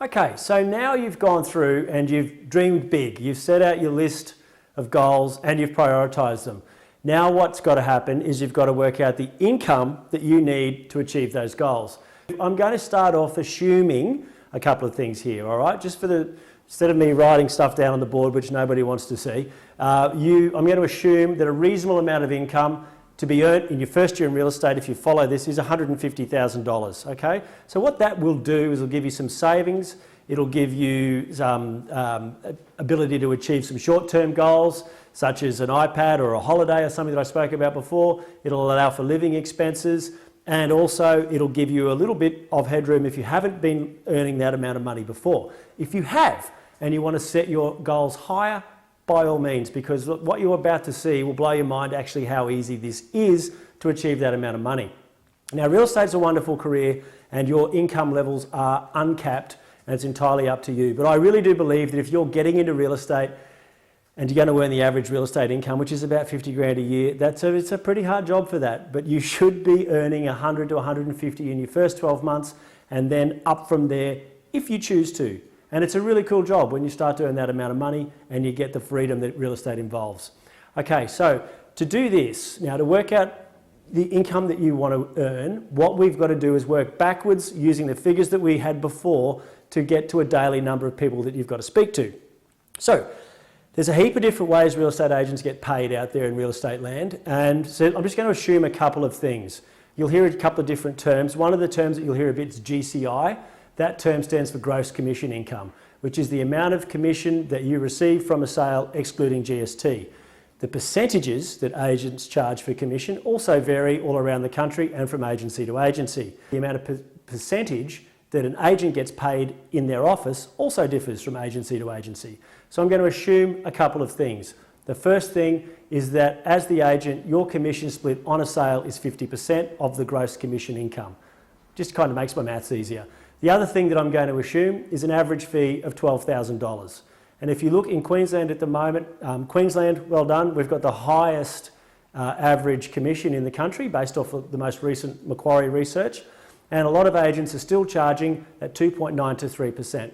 Okay, so now you've gone through and you've dreamed big. You've set out your list of goals and you've prioritised them. Now what's got to happen is you've got to work out the income that you need to achieve those goals. I'm going to start off assuming a couple of things here, all right? Just instead of me writing stuff down on the board which nobody wants to see, I'm going to assume that a reasonable amount of income to be earned in your first year in real estate, if you follow this, is $150,000, okay? So what that will do is it'll give you some savings, it'll give you some ability to achieve some short-term goals, such as an iPad or a holiday or something that I spoke about before. It'll allow for living expenses, and also it'll give you a little bit of headroom if you haven't been earning that amount of money before. If you have, and you want to set your goals higher, by all means, because what you're about to see will blow your mind actually how easy this is to achieve that amount of money. Now, real estate's a wonderful career and your income levels are uncapped and it's entirely up to you. But I really do believe that if you're getting into real estate and you're going to earn the average real estate income, which is about 50 grand a year, it's a pretty hard job for that. But you should be earning 100 to 150 in your first 12 months and then up from there if you choose to. And it's a really cool job when you start to earn that amount of money and you get the freedom that real estate involves. Okay, so to do this, now to work out the income that you want to earn, what we've got to do is work backwards using the figures that we had before to get to a daily number of people that you've got to speak to. So there's a heap of different ways real estate agents get paid out there in real estate land, and so I'm just going to assume a couple of things. You'll hear a couple of different terms. One of the terms that you'll hear a bit is GCI. That term stands for gross commission income, which is the amount of commission that you receive from a sale excluding GST. The percentages that agents charge for commission also vary all around the country and from agency to agency. The amount of percentage that an agent gets paid in their office also differs from agency to agency. So I'm going to assume a couple of things. The first thing is that as the agent, your commission split on a sale is 50% of the gross commission income. Just kind of makes my maths easier. The other thing that I'm going to assume is an average fee of $12,000. And if you look in Queensland at the moment, Queensland, well done, we've got the highest average commission in the country based off of the most recent Macquarie research. And a lot of agents are still charging at 2.9 to 3%.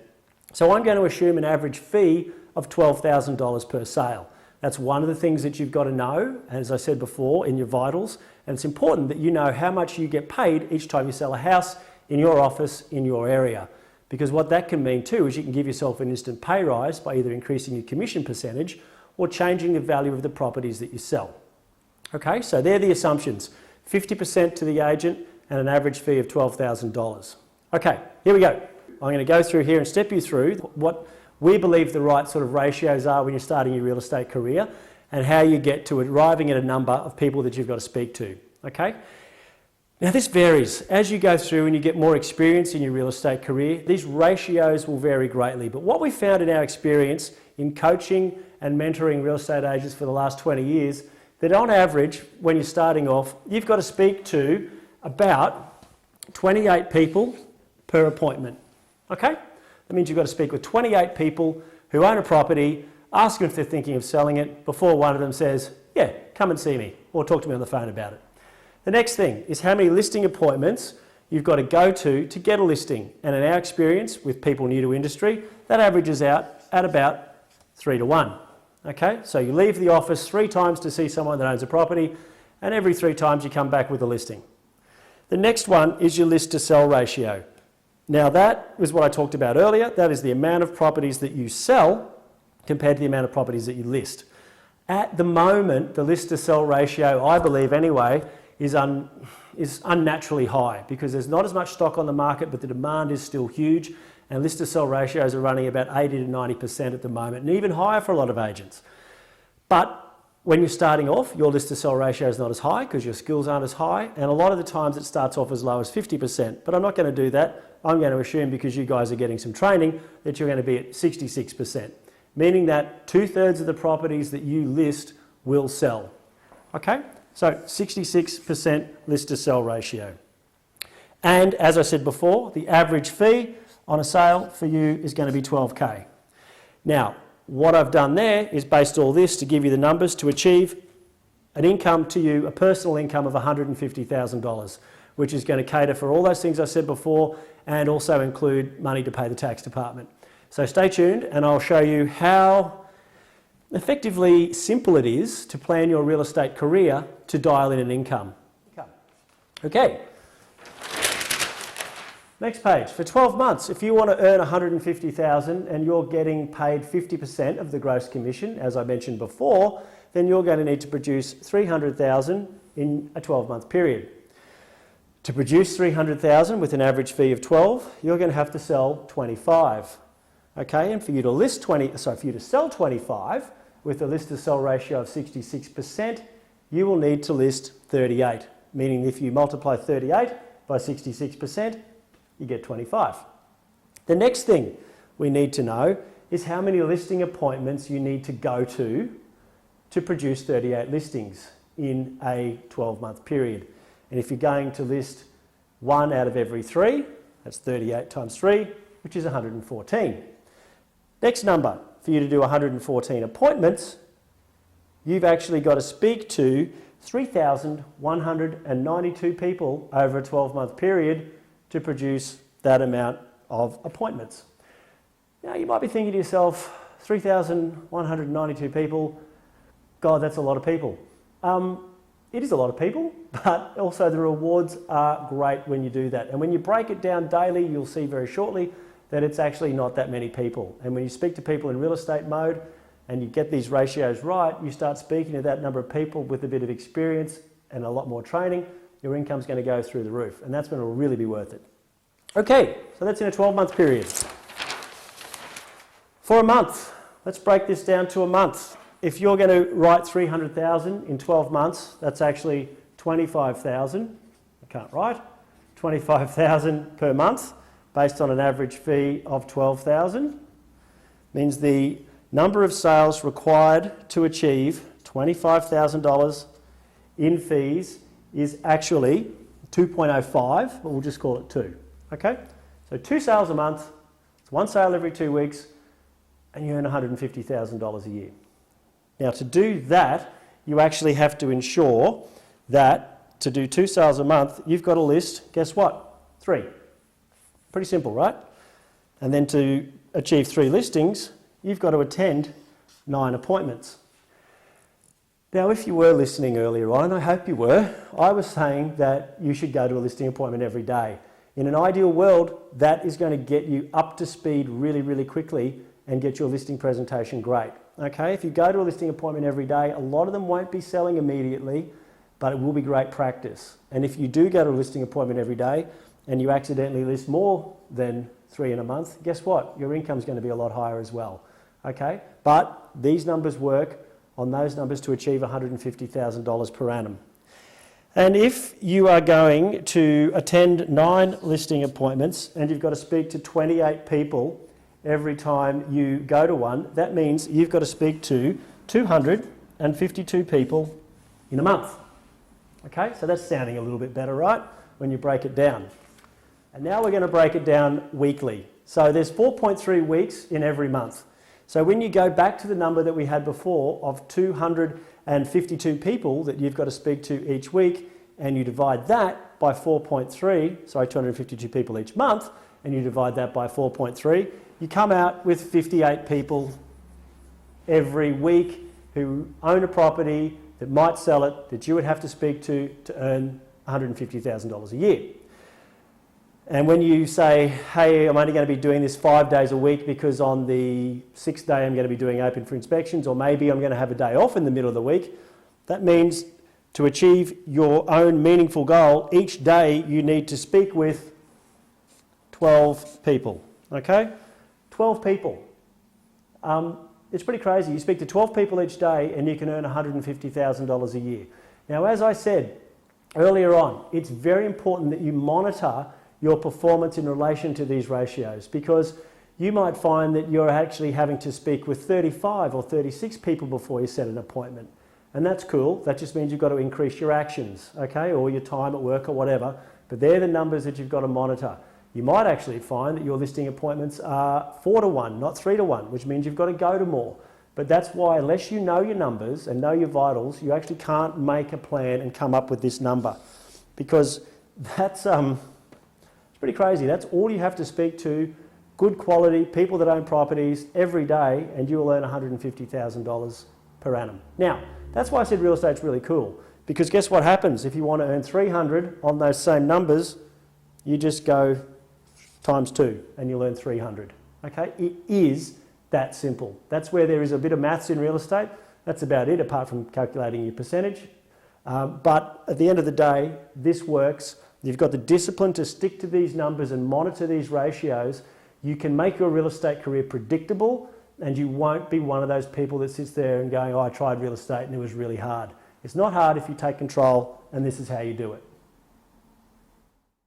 So I'm going to assume an average fee of $12,000 per sale. That's one of the things that you've got to know, as I said before, in your vitals. And it's important that you know how much you get paid each time you sell a house in your office, in your area. Because what that can mean too is you can give yourself an instant pay rise by either increasing your commission percentage or changing the value of the properties that you sell. Okay, so they're the assumptions. 50% to the agent and an average fee of $12,000. Okay, here we go. I'm going to go through here and step you through what we believe the right sort of ratios are when you're starting your real estate career and how you get to arriving at a number of people that you've got to speak to. Okay? Now this varies. As you go through and you get more experience in your real estate career, these ratios will vary greatly. But what we found in our experience in coaching and mentoring real estate agents for the last 20 years, that on average, when you're starting off, you've got to speak to about 28 people per appointment. Okay? That means you've got to speak with 28 people who own a property, ask them if they're thinking of selling it, before one of them says, yeah, come and see me, or talk to me on the phone about it. The next thing is how many listing appointments you've got to go to get a listing. And in our experience with people new to industry, that averages out at about 3 to 1. Okay, so you leave the office 3 times to see someone that owns a property, and every 3 times you come back with a listing. The next one is your list to sell ratio. Now that was what I talked about earlier. That is the amount of properties that you sell compared to the amount of properties that you list. At the moment, the list to sell ratio, I believe anyway, is unnaturally high because there's not as much stock on the market, but the demand is still huge, and list to sell ratios are running about 80 to 90% at the moment, and even higher for a lot of agents. But when you're starting off, your list to sell ratio is not as high because your skills aren't as high, and a lot of the times it starts off as low as 50%, but I'm not going to do that. I'm going to assume, because you guys are getting some training, that you're going to be at 66%, meaning that 2/3 of the properties that you list will sell. Okay? So 66% list to sell ratio. And as I said before, the average fee on a sale for you is going to be $12K. Now, what I've done there is based all this to give you the numbers to achieve an income to you, a personal income of $150,000, which is going to cater for all those things I said before and also include money to pay the tax department. So stay tuned and I'll show you how effectively simple it is to plan your real estate career to dial in an income. Okay. Next page. For 12 months, if you want to earn $150,000 and you're getting paid 50% of the gross commission, as I mentioned before, then you're going to need to produce $300,000 in a 12-month period. To produce $300,000 with an average fee of 12, you're going to have to sell 25. Okay, and for you to sell 25 with a list to sell ratio of 66%, you will need to list 38. Meaning if you multiply 38 by 66%, you get 25. The next thing we need to know is how many listing appointments you need to go to produce 38 listings in a 12-month period. And if you're going to list 1 out of every 3, that's 38 times 3, which is 114. Next number, for you to do 114 appointments, you've actually got to speak to 3,192 people over a 12-month period to produce that amount of appointments. Now you might be thinking to yourself, 3,192 people, God, that's a lot of people. It is a lot of people, but also the rewards are great when you do that. And when you break it down daily, you'll see very shortly that it's actually not that many people. And when you speak to people in real estate mode and you get these ratios right, you start speaking to that number of people with a bit of experience and a lot more training, your income's going to go through the roof. And that's when it'll really be worth it. Okay, so that's in a 12-month period. For a month, let's break this down to a month. If you're going to write 300,000 in 12 months, that's actually 25,000. I can't write. 25,000 per month based on an average fee of 12,000. Means the number of sales required to achieve $25,000 in fees is actually 2.05, but we'll just call it 2. Okay? So 2 sales a month, it's 1 sale every 2 weeks, and you earn $150,000 a year. Now to do that, you actually have to ensure that to do 2 sales a month, you've got to list, guess what? 3. Pretty simple, right? And then to achieve 3 listings, you've got to attend 9 appointments. Now, if you were listening earlier on, and I hope you were, I was saying that you should go to a listing appointment every day. In an ideal world, that is going to get you up to speed really, really quickly and get your listing presentation great. Okay, if you go to a listing appointment every day, a lot of them won't be selling immediately, but it will be great practice. And if you do go to a listing appointment every day and you accidentally list more than 3 in a month, guess what? Your income's going to be a lot higher as well. Okay, but these numbers work on those numbers to achieve $150,000 per annum. And if you are going to attend 9 listing appointments and you've got to speak to 28 people every time you go to one, that means you've got to speak to 252 people in a month. Okay, so that's sounding a little bit better, right? When you break it down. And now we're going to break it down weekly. So there's 4.3 weeks in every month. So when you go back to the number that we had before of 252 people that you've got to speak to each week, and you divide that by 252 people each month, and you divide that by 4.3, you come out with 58 people every week who own a property that might sell it, that you would have to speak to earn $150,000 a year. And when you say, hey, I'm only going to be doing this 5 days a week because on the 6th day I'm going to be doing open for inspections, or maybe I'm going to have a day off in the middle of the week, that means to achieve your own meaningful goal, each day you need to speak with 12 people, okay? 12 people. It's pretty crazy. You speak to 12 people each day and you can earn $150,000 a year. Now, as I said earlier on, it's very important that you monitor your performance in relation to these ratios, because you might find that you're actually having to speak with 35 or 36 people before you set an appointment. And that's cool. That just means you've got to increase your actions, okay, or your time at work or whatever. But they're the numbers that you've got to monitor. You might actually find that your listing appointments are 4 to 1, not 3 to 1, which means you've got to go to more. But that's why, unless you know your numbers and know your vitals, you actually can't make a plan and come up with this number. Because that's it's pretty crazy. That's all you have to speak to, good quality people that own properties every day, and you will earn $150,000 per annum. Now, that's why I said real estate's really cool, because guess what happens if you want to earn 300 on those same numbers? You just go times 2 and you'll earn 300. Okay, it is that simple. That's where there is a bit of maths in real estate. That's about it, apart from calculating your percentage. But at the end of the day, this works. You've got the discipline to stick to these numbers and monitor these ratios. You can make your real estate career predictable, and you won't be one of those people that sits there and going, oh, I tried real estate and it was really hard. It's not hard if you take control, and this is how you do it.